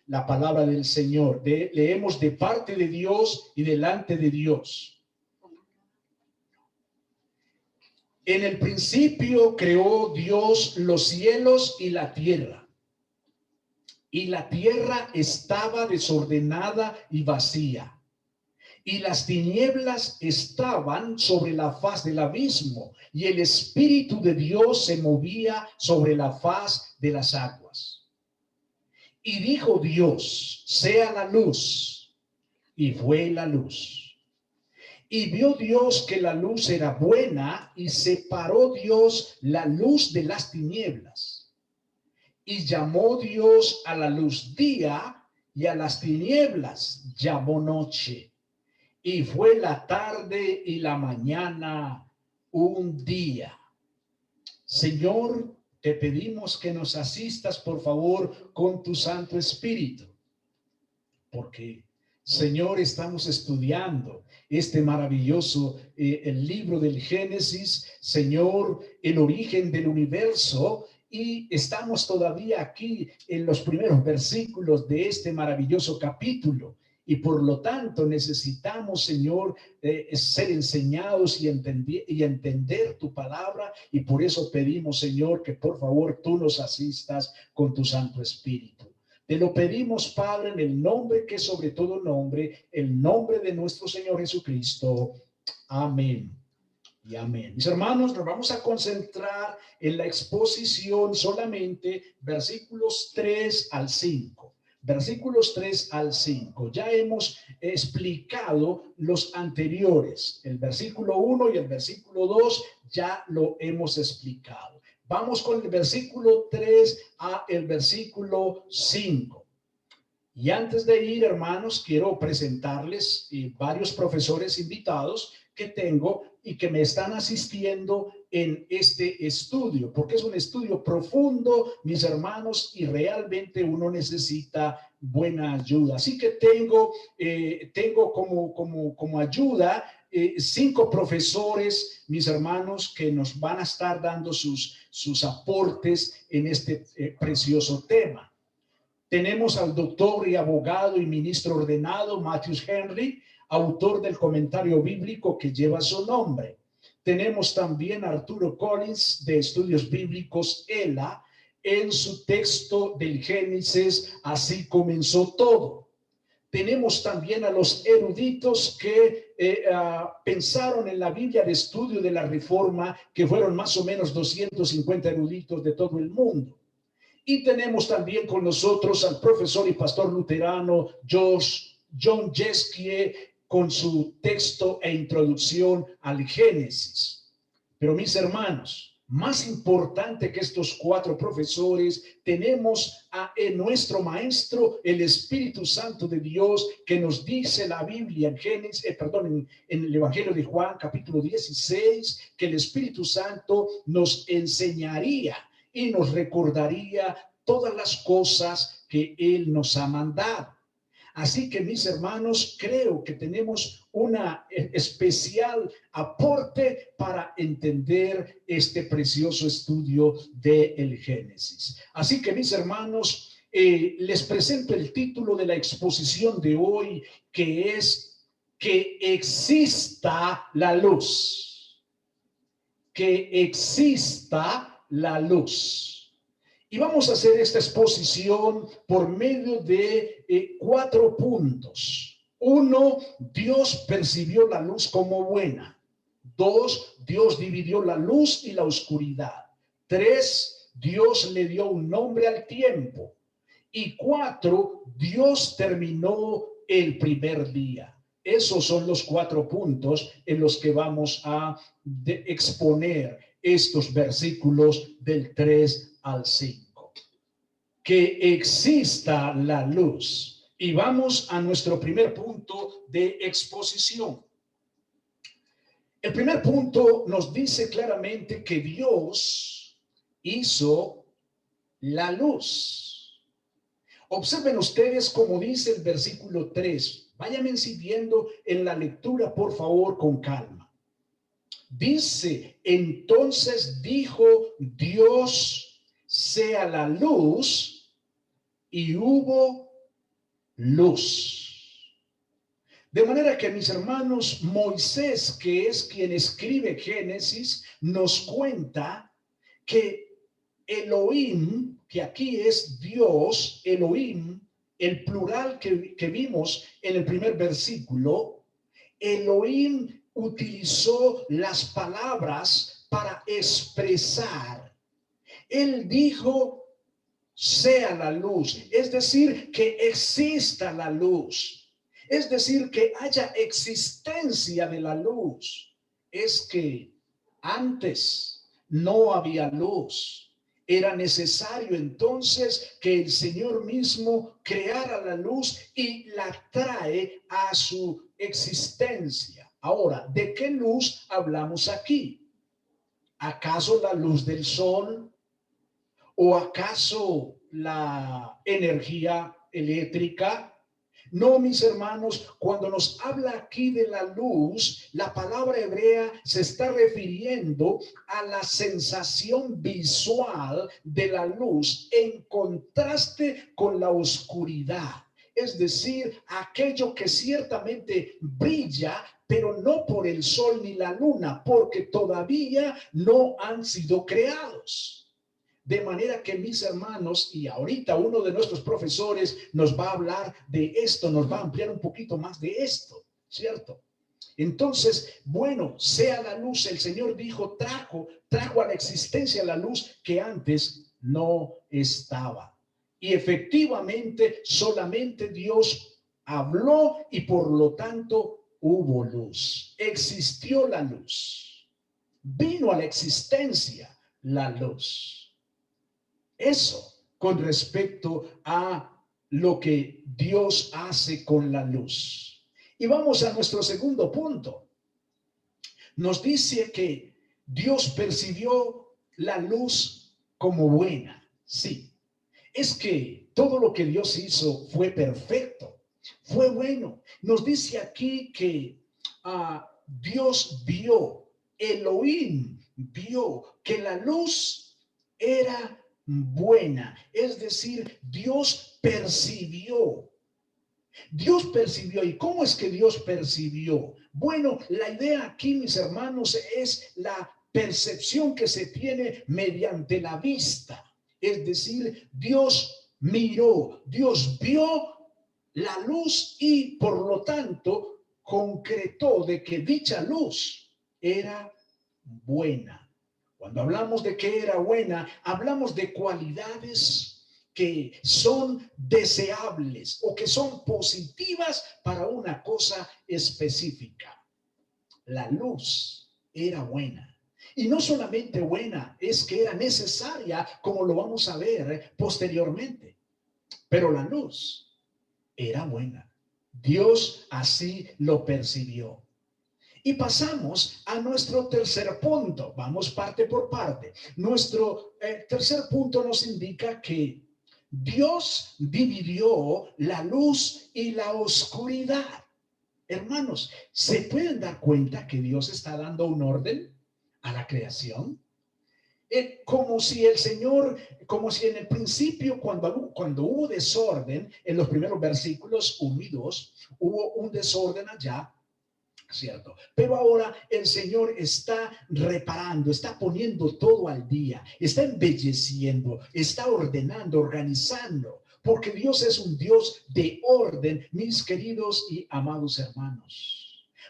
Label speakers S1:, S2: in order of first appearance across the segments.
S1: la palabra del Señor. Leemos de parte de Dios y delante de Dios. En el principio creó Dios los cielos y la tierra. Y la tierra estaba desordenada y vacía. Y las tinieblas estaban sobre la faz del abismo, y el Espíritu de Dios se movía sobre la faz de las aguas. Y dijo Dios: sea la luz, y fue la luz. Y vio Dios que la luz era buena, y separó Dios la luz de las tinieblas. Y llamó Dios a la luz día, y a las tinieblas llamó noche. Y fue la tarde y la mañana un día. Señor, te pedimos que nos asistas, por favor, con tu Santo Espíritu. Porque, Señor, estamos estudiando este maravilloso el libro del Génesis, Señor, el origen del universo. Y estamos todavía aquí en los primeros versículos de este maravilloso capítulo. Y por lo tanto necesitamos, Señor, ser enseñados y entender tu palabra. Y por eso pedimos, Señor, que por favor tú nos asistas con tu Santo Espíritu. Te lo pedimos, Padre, en el nombre que sobre todo nombre, el nombre de nuestro Señor Jesucristo. Amén y amén. Mis hermanos, nos vamos a concentrar en la exposición solamente versículos 3 al 5. Versículos 3 al 5. Ya hemos explicado los anteriores. El versículo 1 y el versículo 2 ya lo hemos explicado. Vamos con el versículo 3 a el versículo 5. Y antes de ir, hermanos, quiero presentarles varios profesores invitados que tengo y que me están asistiendo en este estudio, porque es un estudio profundo, mis hermanos, y realmente uno necesita buena ayuda. Así que tengo como ayuda 5 profesores, mis hermanos, que nos van a estar dando sus aportes en este precioso tema. Tenemos al doctor y abogado y ministro ordenado Matthew Henry, autor del comentario bíblico que lleva su nombre. Tenemos también a Arturo Collins, de Estudios Bíblicos ELA, en su texto del Génesis, así comenzó todo. Tenemos también a los eruditos que pensaron en la Biblia de estudio de la Reforma, que fueron más o menos 250 eruditos de todo el mundo. Y tenemos también con nosotros al profesor y pastor luterano John Jeskie, con su texto e introducción al Génesis. Pero mis hermanos, más importante que estos 4 profesores, tenemos en nuestro maestro, el Espíritu Santo de Dios, que nos dice la Biblia en el Evangelio de Juan, capítulo 16, que el Espíritu Santo nos enseñaría y nos recordaría todas las cosas que Él nos ha mandado. Así que, mis hermanos, creo que tenemos una especial aporte para entender este precioso estudio del Génesis. Así que, mis hermanos, les presento el título de la exposición de hoy, que es Que exista la luz. Que exista la luz. Y vamos a hacer esta exposición por medio de 4 puntos. 1, Dios percibió la luz como buena. 2, Dios dividió la luz y la oscuridad. 3, Dios le dio un nombre al tiempo. Y 4, Dios terminó el primer día. Esos son los 4 puntos en los que vamos a exponer estos versículos del 3 al 5. Que exista la luz. Y vamos a nuestro primer punto de exposición. El primer punto nos dice claramente que Dios hizo la luz. Observen ustedes como dice el versículo 3. Váyanme siguiendo en la lectura, por favor, con calma. Dice, entonces dijo Dios, sea la luz, y hubo luz. De manera que, mis hermanos, Moisés, que es quien escribe Génesis, nos cuenta que Elohim, que aquí es Dios, Elohim, el plural que vimos en el primer versículo, Elohim utilizó las palabras para expresar. Él dijo, sea la luz, es decir, que exista la luz. Es decir, que haya existencia de la luz. Es que antes no había luz. Era necesario entonces que el Señor mismo creara la luz y la trae a su existencia. Ahora, ¿de qué luz hablamos aquí? ¿Acaso la luz del sol? ¿O acaso la energía eléctrica? No, mis hermanos, cuando nos habla aquí de la luz, la palabra hebrea se está refiriendo a la sensación visual de la luz en contraste con la oscuridad. Es decir, aquello que ciertamente brilla, pero no por el sol ni la luna, porque todavía no han sido creados. De manera que, mis hermanos, y ahorita uno de nuestros profesores nos va a hablar de esto, nos va a ampliar un poquito más de esto, ¿cierto? Entonces, bueno, sea la luz, el Señor dijo, trajo a la existencia la luz que antes no estaba. Y efectivamente, solamente Dios habló y por lo tanto hubo luz. Existió la luz. Vino a la existencia la luz. Eso con respecto a lo que Dios hace con la luz. Y vamos a nuestro segundo punto. Nos dice que Dios percibió la luz como buena. Sí, es que todo lo que Dios hizo fue perfecto, fue bueno. Nos dice aquí que Dios vio, Elohim vio que la luz era buena, es decir, Dios percibió. Dios percibió. ¿Y cómo es que Dios percibió? Bueno, la idea aquí, mis hermanos, es la percepción que se tiene mediante la vista. Es decir, Dios miró, Dios vio la luz y por lo tanto concretó de que dicha luz era buena. Cuando hablamos de que era buena, hablamos de cualidades que son deseables o que son positivas para una cosa específica. La luz era buena. Y no solamente buena, es que era necesaria, como lo vamos a ver posteriormente. Pero la luz era buena. Dios así lo percibió. Y pasamos a nuestro tercer punto. Vamos parte por parte. Nuestro tercer punto nos indica que Dios dividió la luz y la oscuridad. Hermanos, ¿se pueden dar cuenta que Dios está dando un orden a la creación? Como si el Señor, como si en el principio, cuando hubo desorden, en los primeros versículos 1 y 2, hubo un desorden allá, ¿cierto? Pero ahora el Señor está reparando, está poniendo todo al día, está embelleciendo, está ordenando, organizando, porque Dios es un Dios de orden, mis queridos y amados hermanos.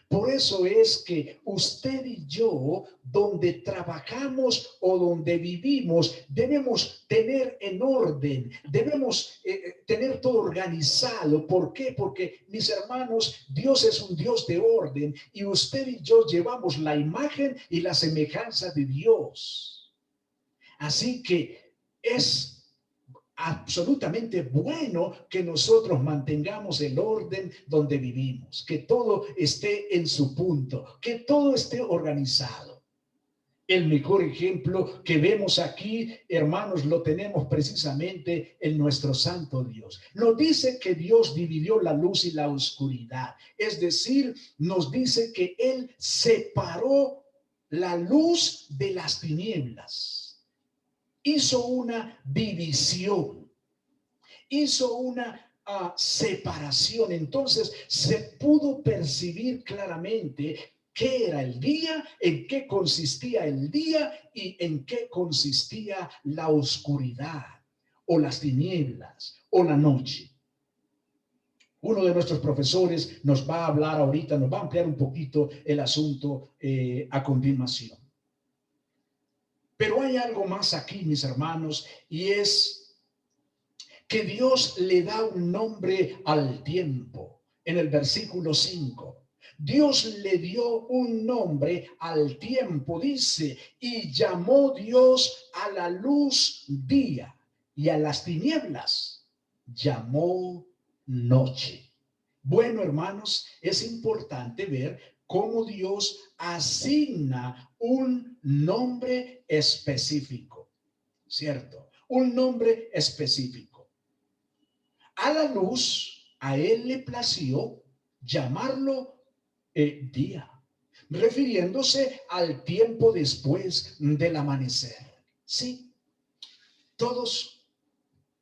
S1: Por eso es que usted y yo, donde trabajamos o donde vivimos, debemos tener en orden, debemos tener todo organizado. ¿Por qué? Porque, mis hermanos, Dios es un Dios de orden y usted y yo llevamos la imagen y la semejanza de Dios. Así que es absolutamente bueno que nosotros mantengamos el orden donde vivimos, que todo esté en su punto, que todo esté organizado. El mejor ejemplo que vemos aquí, hermanos, lo tenemos precisamente en nuestro santo Dios. Nos dice que Dios dividió la luz y la oscuridad. Es decir, nos dice que Él separó la luz de las tinieblas. Hizo una división, hizo una separación. Entonces se pudo percibir claramente qué era el día, en qué consistía el día y en qué consistía la oscuridad o las tinieblas o la noche. Uno de nuestros profesores nos va a hablar ahorita, nos va a ampliar un poquito el asunto a continuación. Pero hay algo más aquí, mis hermanos, y es que Dios le da un nombre al tiempo. En el versículo 5, Dios le dio un nombre al tiempo, dice, y llamó Dios a la luz día y a las tinieblas llamó noche. Bueno, hermanos, es importante ver cómo Dios asigna un nombre específico, ¿cierto? Un nombre específico. A la luz, a él le plació llamarlo día, refiriéndose al tiempo después del amanecer. Sí, todos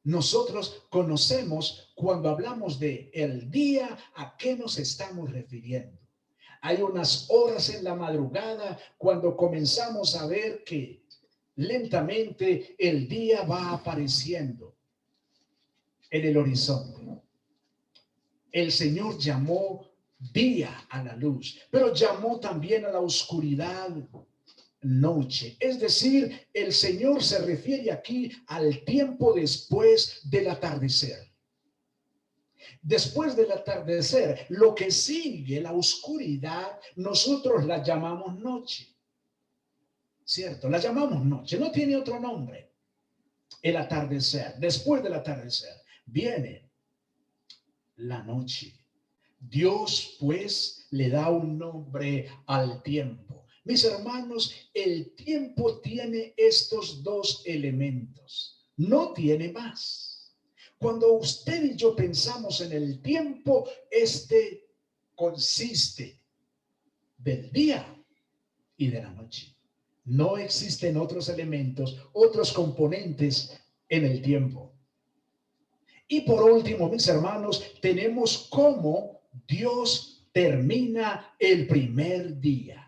S1: nosotros conocemos cuando hablamos de el día, ¿a qué nos estamos refiriendo? Hay unas horas en la madrugada cuando comenzamos a ver que lentamente el día va apareciendo en el horizonte. El Señor llamó día a la luz, pero llamó también a la oscuridad noche. Es decir, el Señor se refiere aquí al tiempo después del atardecer. Después del atardecer, lo que sigue, la oscuridad, nosotros la llamamos noche. ¿Cierto? La llamamos noche, no tiene otro nombre. El atardecer, después del atardecer, viene la noche. Dios, pues, le da un nombre al tiempo. Mis hermanos, el tiempo tiene estos dos elementos, no tiene más. Cuando usted y yo pensamos en el tiempo, este consiste del día y de la noche. No existen otros elementos, otros componentes en el tiempo. Y por último, mis hermanos, tenemos cómo Dios termina el primer día.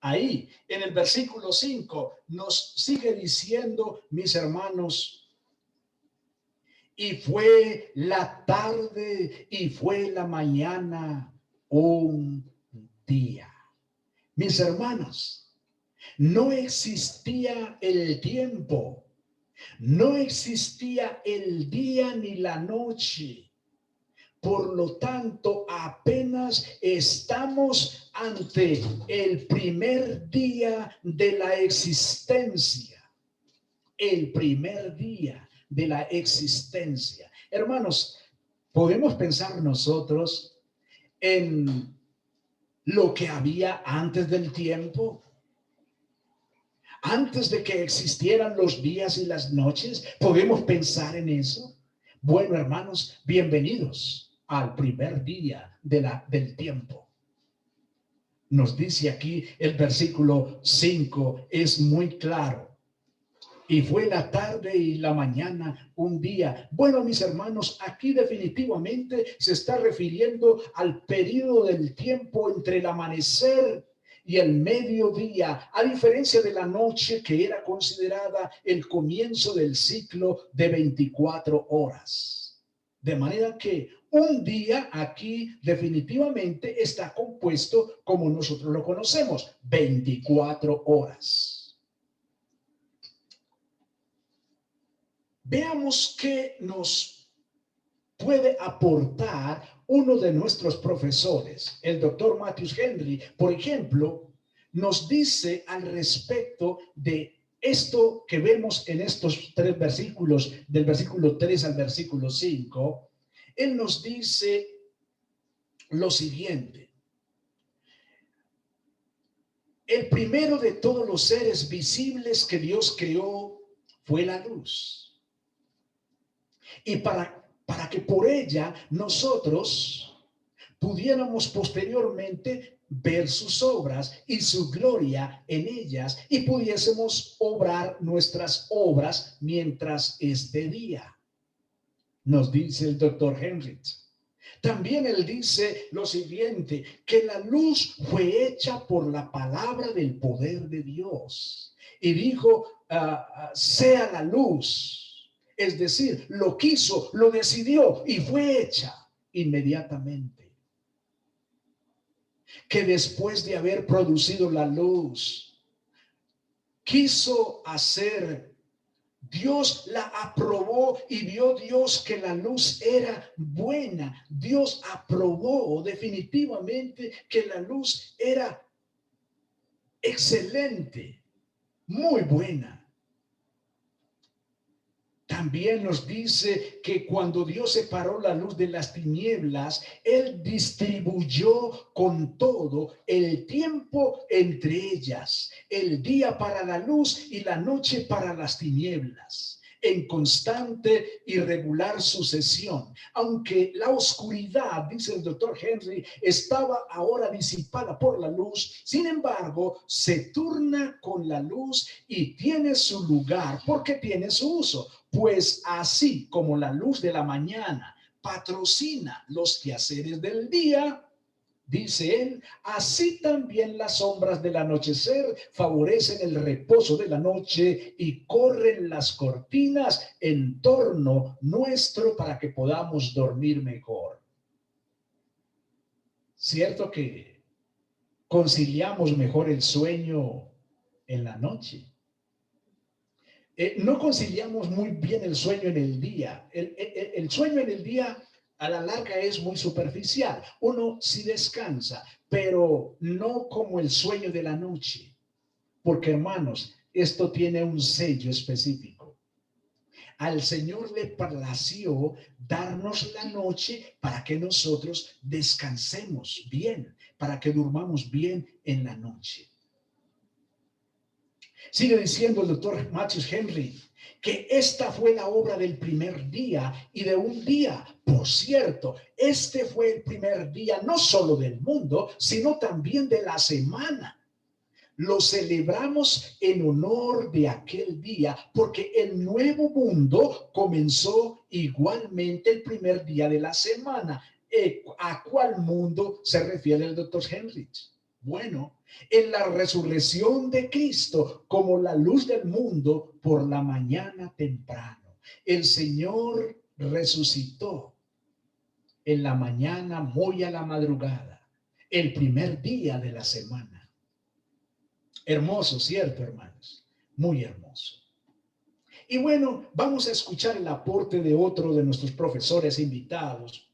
S1: Ahí, en el versículo 5, nos sigue diciendo, mis hermanos, y fue la tarde y fue la mañana un día. Mis hermanos, no existía el tiempo, no existía el día ni la noche. Por lo tanto, apenas estamos ante el primer día de la existencia. El primer día de la existencia. Hermanos, podemos pensar nosotros en lo que había antes del tiempo. Antes de que existieran los días y las noches, ¿podemos pensar en eso? Bueno, hermanos, bienvenidos al primer día del tiempo. Nos dice aquí el versículo 5, es muy claro. Y fue la tarde y la mañana un día. Bueno, mis hermanos, aquí definitivamente se está refiriendo al periodo del tiempo entre el amanecer y el mediodía, a diferencia de la noche que era considerada el comienzo del ciclo de 24 horas. De manera que un día aquí definitivamente está compuesto como nosotros lo conocemos, 24 horas. Veamos qué nos puede aportar uno de nuestros profesores, el doctor Matthews Henry, por ejemplo, nos dice al respecto de esto que vemos en estos tres versículos, del versículo 3 al versículo 5, él nos dice lo siguiente. El primero de todos los seres visibles que Dios creó fue la luz. Y para que por ella nosotros pudiéramos posteriormente ver sus obras y su gloria en ellas y pudiésemos obrar nuestras obras mientras es de día. nos dice el doctor Henrich. También él dice lo siguiente, que la luz fue hecha por la palabra del poder de Dios. Y dijo, sea la luz. Es decir, lo quiso, lo decidió y fue hecha inmediatamente. Que después de haber producido la luz, quiso hacer, Dios la aprobó y vio Dios que la luz era buena. Dios aprobó definitivamente que la luz era excelente, muy buena. También nos dice que cuando Dios separó la luz de las tinieblas, Él distribuyó con todo el tiempo entre ellas, el día para la luz y la noche para las tinieblas, en constante y regular sucesión. Aunque la oscuridad, dice el doctor Henry, estaba ahora disipada por la luz, sin embargo, se turna con la luz y tiene su lugar porque tiene su uso. Pues así como la luz de la mañana patrocina los quehaceres del día, dice él, así también las sombras del anochecer favorecen el reposo de la noche y corren las cortinas en torno nuestro para que podamos dormir mejor. Cierto que conciliamos mejor el sueño en la noche. No conciliamos muy bien el sueño en el día. El sueño en el día a la larga es muy superficial. Uno sí descansa, pero no como el sueño de la noche. Porque, hermanos, esto tiene un sello específico. Al Señor le plació darnos la noche para que nosotros descansemos bien, para que durmamos bien en la noche. Sigue diciendo el doctor Matthews Henry que esta fue la obra del primer día y de un día. Por cierto, este fue el primer día no solo del mundo, sino también de la semana. Lo celebramos en honor de aquel día porque el nuevo mundo comenzó igualmente el primer día de la semana. ¿A cuál mundo se refiere el doctor Henry? Bueno, en la resurrección de Cristo como la luz del mundo por la mañana temprano. El Señor resucitó en la mañana muy a la madrugada, el primer día de la semana. Hermoso, ¿cierto, hermanos? Muy hermoso. Y bueno, vamos a escuchar el aporte de otro de nuestros profesores invitados.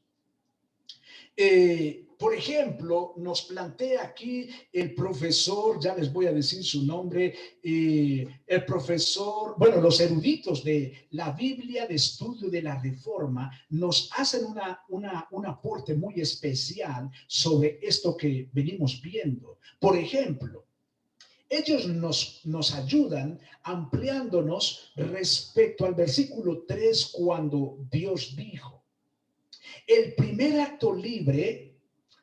S1: Por ejemplo, nos plantea aquí el profesor, ya les voy a decir su nombre, el profesor, bueno, los eruditos de la Biblia de Estudio de la Reforma nos hacen un aporte muy especial sobre esto que venimos viendo. Por ejemplo, ellos nos ayudan ampliándonos respecto al versículo 3 cuando Dios dijo, el primer acto libre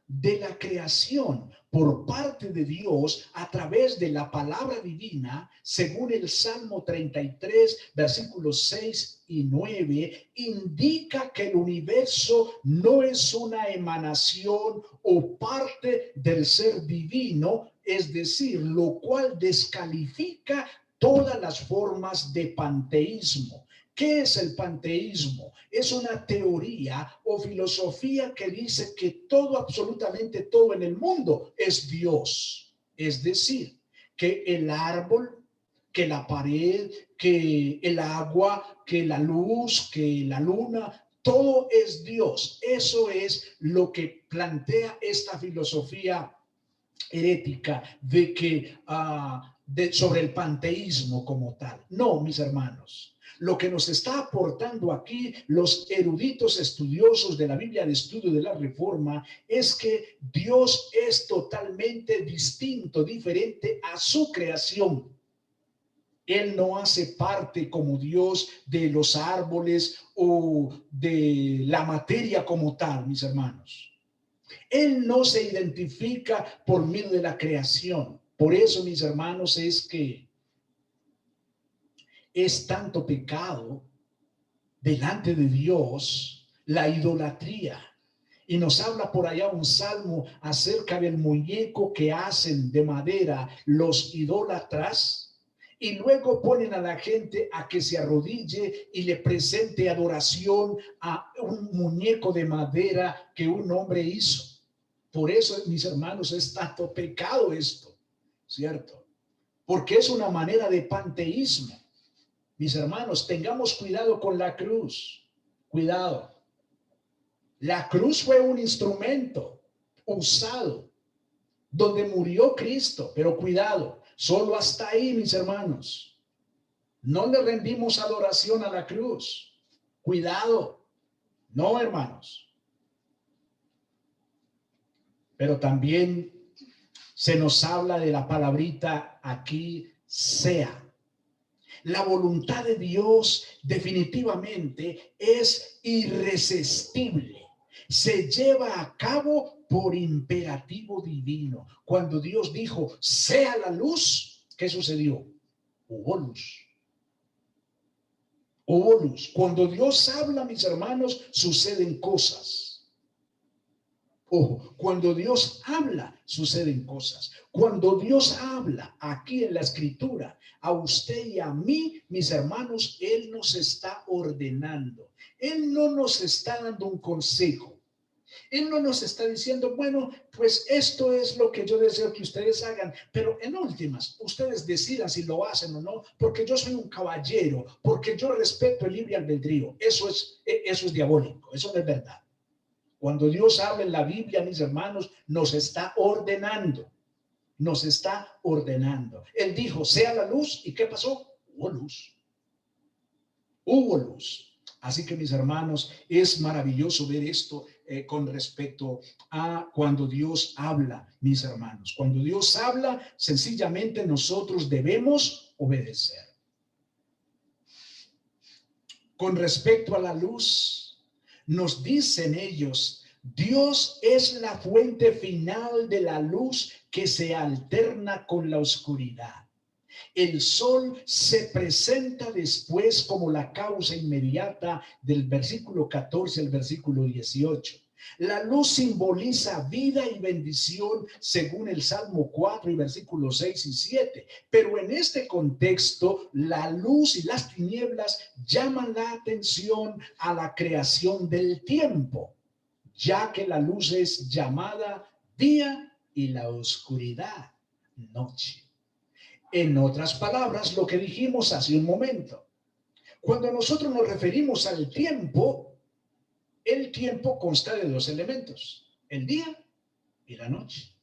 S1: de la creación por parte de Dios a través de la palabra divina, según el Salmo 33, versículos 6 y 9, indica que el universo no es una emanación o parte del ser divino, es decir, lo cual descalifica todas las formas de panteísmo. ¿Qué es el panteísmo? Es una teoría o filosofía que dice que todo, absolutamente todo en el mundo es Dios. Es decir, que el árbol, que la pared, que el agua, que la luz, que la luna, todo es Dios. Eso es lo que plantea esta filosofía herética de que sobre el panteísmo como tal. No, mis hermanos. Lo que nos está aportando aquí los eruditos estudiosos de la Biblia de Estudio de la Reforma es que Dios es totalmente distinto, diferente a su creación. Él no hace parte como Dios de los árboles o de la materia como tal, mis hermanos. Él no se identifica por medio de la creación. Por eso, mis hermanos, es que es tanto pecado delante de Dios la idolatría. Y nos habla por allá un salmo acerca del muñeco que hacen de madera los idólatras y luego ponen a la gente a que se arrodille y le presente adoración a un muñeco de madera que un hombre hizo. Por eso, mis hermanos, es tanto pecado esto, ¿cierto? Porque es una manera de panteísmo. Mis hermanos, tengamos cuidado con la cruz. Cuidado. La cruz fue un instrumento usado donde murió Cristo, pero cuidado, solo hasta ahí, mis hermanos. No le rendimos adoración a la cruz. Cuidado. No, hermanos. Pero también se nos habla de la palabrita aquí, sea. La voluntad de Dios definitivamente es irresistible. Se lleva a cabo por imperativo divino. Cuando Dios dijo, sea la luz, ¿qué sucedió? Hubo luz. Hubo luz. Cuando Dios habla, mis hermanos, suceden cosas. Ojo, cuando Dios habla, suceden cosas. Cuando Dios habla aquí en la escritura, a usted y a mí, mis hermanos, Él nos está ordenando. Él no nos está dando un consejo. Él no nos está diciendo, bueno, pues esto es lo que yo deseo que ustedes hagan, pero en últimas, ustedes decidan si lo hacen o no, porque yo soy un caballero, porque yo respeto el libre albedrío. Eso es diabólico, eso no es verdad. Cuando Dios habla en la Biblia, mis hermanos, nos está ordenando. Nos está ordenando. Él dijo, sea la luz. ¿Y qué pasó? Hubo luz. Hubo luz. Así que, mis hermanos, es maravilloso ver esto con respecto a cuando Dios habla, mis hermanos. Cuando Dios habla, sencillamente nosotros debemos obedecer. Con respecto a la luz, nos dicen ellos, Dios es la fuente final de la luz que se alterna con la oscuridad. El sol se presenta después como la causa inmediata del versículo 14 al versículo 18. La luz simboliza vida y bendición según el Salmo 4 y versículos 6 y 7. Pero en este contexto, la luz y las tinieblas llaman la atención a la creación del tiempo, ya que la luz es llamada día y la oscuridad noche. En otras palabras, lo que dijimos hace un momento, cuando nosotros nos referimos al tiempo, el tiempo consta de dos elementos, el día y la noche.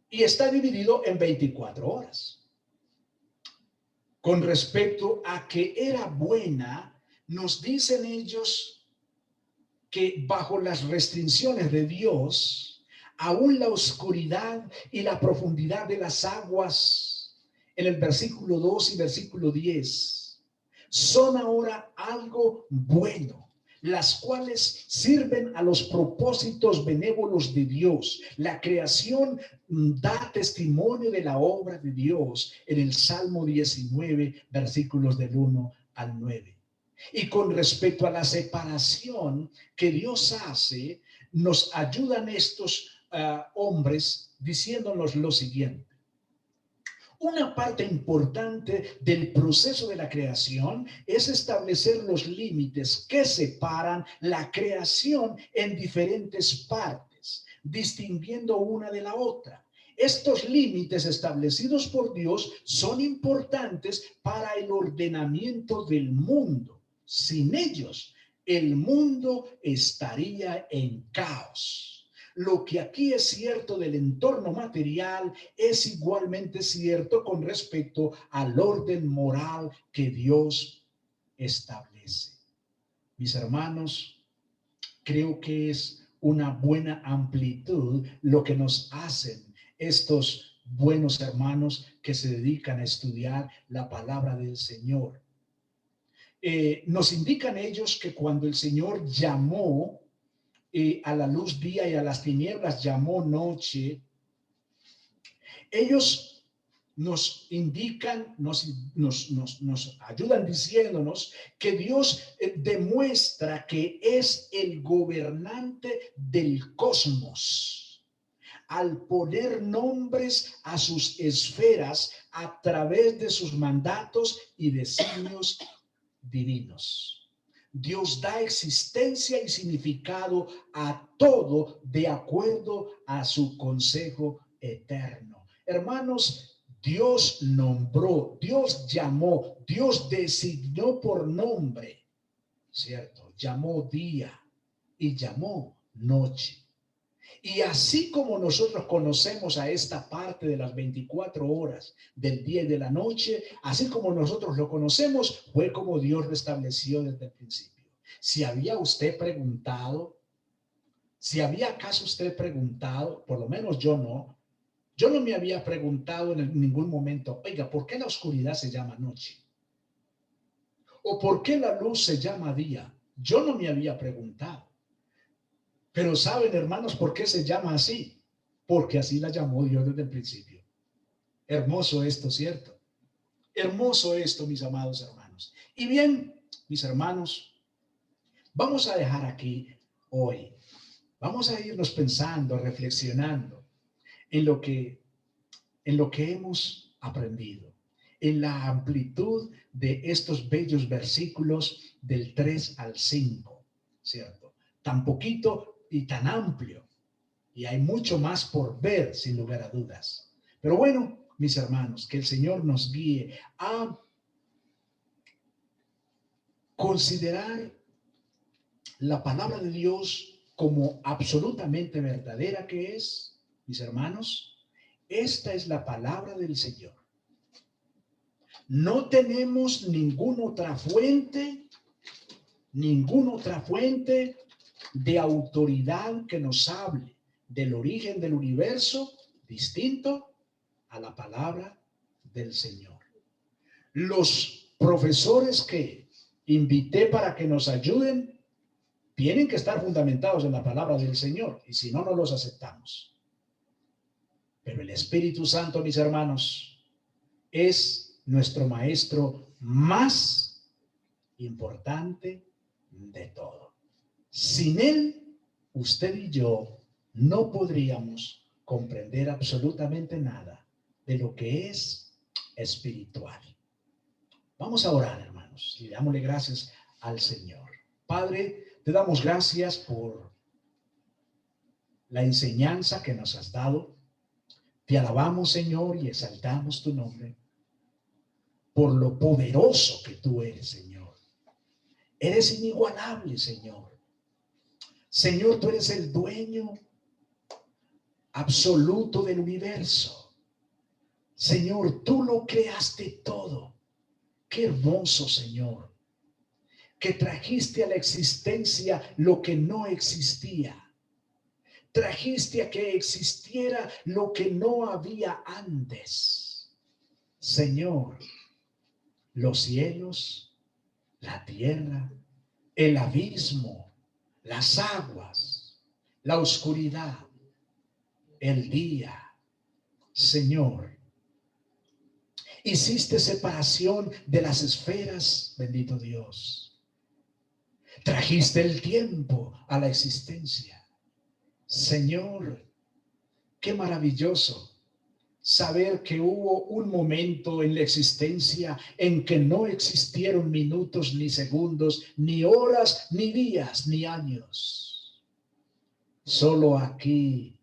S1: Y está dividido en 24 horas. Con respecto a que era buena, nos dicen ellos que bajo las restricciones de Dios, aún la oscuridad y la profundidad de las aguas, en el versículo 2 y versículo 10, son ahora algo bueno, las cuales sirven a los propósitos benévolos de Dios. La creación da testimonio de la obra de Dios en el Salmo 19, versículos del 1 al 9. Y con respecto a la separación que Dios hace, nos ayudan estos hombres diciéndonos lo siguiente. Una parte importante del proceso de la creación es establecer los límites que separan la creación en diferentes partes, distinguiendo una de la otra. Estos límites establecidos por Dios son importantes para el ordenamiento del mundo. Sin ellos, el mundo estaría en caos. Lo que aquí es cierto del entorno material es igualmente cierto con respecto al orden moral que Dios establece. Mis hermanos, creo que es una buena amplitud lo que nos hacen estos buenos hermanos que se dedican a estudiar la palabra del Señor. Nos indican ellos que cuando el Señor llamó a la luz día y a las tinieblas llamó noche, ellos nos indican, nos ayudan diciéndonos que Dios demuestra que es el gobernante del cosmos al poner nombres a sus esferas a través de sus mandatos y designios divinos. Dios da existencia y significado a todo de acuerdo a su consejo eterno. Hermanos, Dios nombró, Dios llamó, Dios designó por nombre, ¿cierto? Llamó día y llamó noche. Y así como nosotros conocemos a esta parte de las 24 horas del día y de la noche, así como nosotros lo conocemos, fue como Dios lo estableció desde el principio. Si había usted preguntado, si había acaso usted preguntado, por lo menos yo no me había preguntado en ningún momento, oiga, ¿por qué la oscuridad se llama noche? ¿O por qué la luz se llama día? Yo no me había preguntado. Pero ¿saben, hermanos, por qué se llama así? Porque así la llamó Dios desde el principio. Hermoso esto, ¿cierto? Hermoso esto, mis amados hermanos. Y bien, mis hermanos, vamos a dejar aquí hoy. Vamos a irnos pensando, reflexionando en lo que hemos aprendido, en la amplitud de estos bellos versículos del 3 al 5, ¿cierto? Tan poquito y tan amplio, y hay mucho más por ver, sin lugar a dudas. Pero bueno, mis hermanos, que el Señor nos guíe a considerar la palabra de Dios como absolutamente verdadera que es, mis hermanos. Esta es la palabra del Señor. No tenemos ninguna otra fuente de autoridad que nos hable del origen del universo distinto a la palabra del Señor. Los profesores que invité para que nos ayuden tienen que estar fundamentados en la palabra del Señor, y si no, no los aceptamos. Pero el Espíritu Santo, mis hermanos, es nuestro maestro más importante de todo. Sin él, usted y yo no podríamos comprender absolutamente nada de lo que es espiritual. Vamos a orar, hermanos, y dámosle gracias al Señor. Padre, te damos gracias por la enseñanza que nos has dado. Te alabamos, Señor, y exaltamos tu nombre por lo poderoso que tú eres, Señor. Eres inigualable, Señor. Señor, tú eres el dueño absoluto del universo. Señor, tú lo creaste todo. Qué hermoso, Señor, que trajiste a la existencia lo que no existía. Trajiste a que existiera lo que no había antes. Señor, los cielos, la tierra, el abismo, las aguas, la oscuridad, el día. Señor, hiciste separación de las esferas, bendito Dios. Trajiste el tiempo a la existencia. Señor, qué maravilloso saber que hubo un momento en la existencia en que no existieron minutos, ni segundos, ni horas, ni días, ni años. Solo aquí,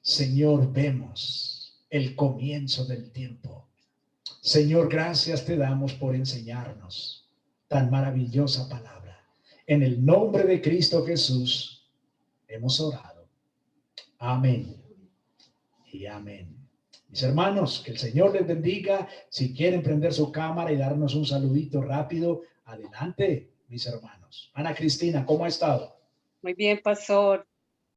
S1: Señor, vemos el comienzo del tiempo. Señor, gracias te damos por enseñarnos tan maravillosa palabra. En el nombre de Cristo Jesús hemos orado. Amén y amén. Mis hermanos, que el Señor les bendiga. Si quieren prender su cámara y darnos un saludito rápido, adelante, mis hermanos. Ana Cristina, ¿cómo ha estado?
S2: Muy bien, pastor.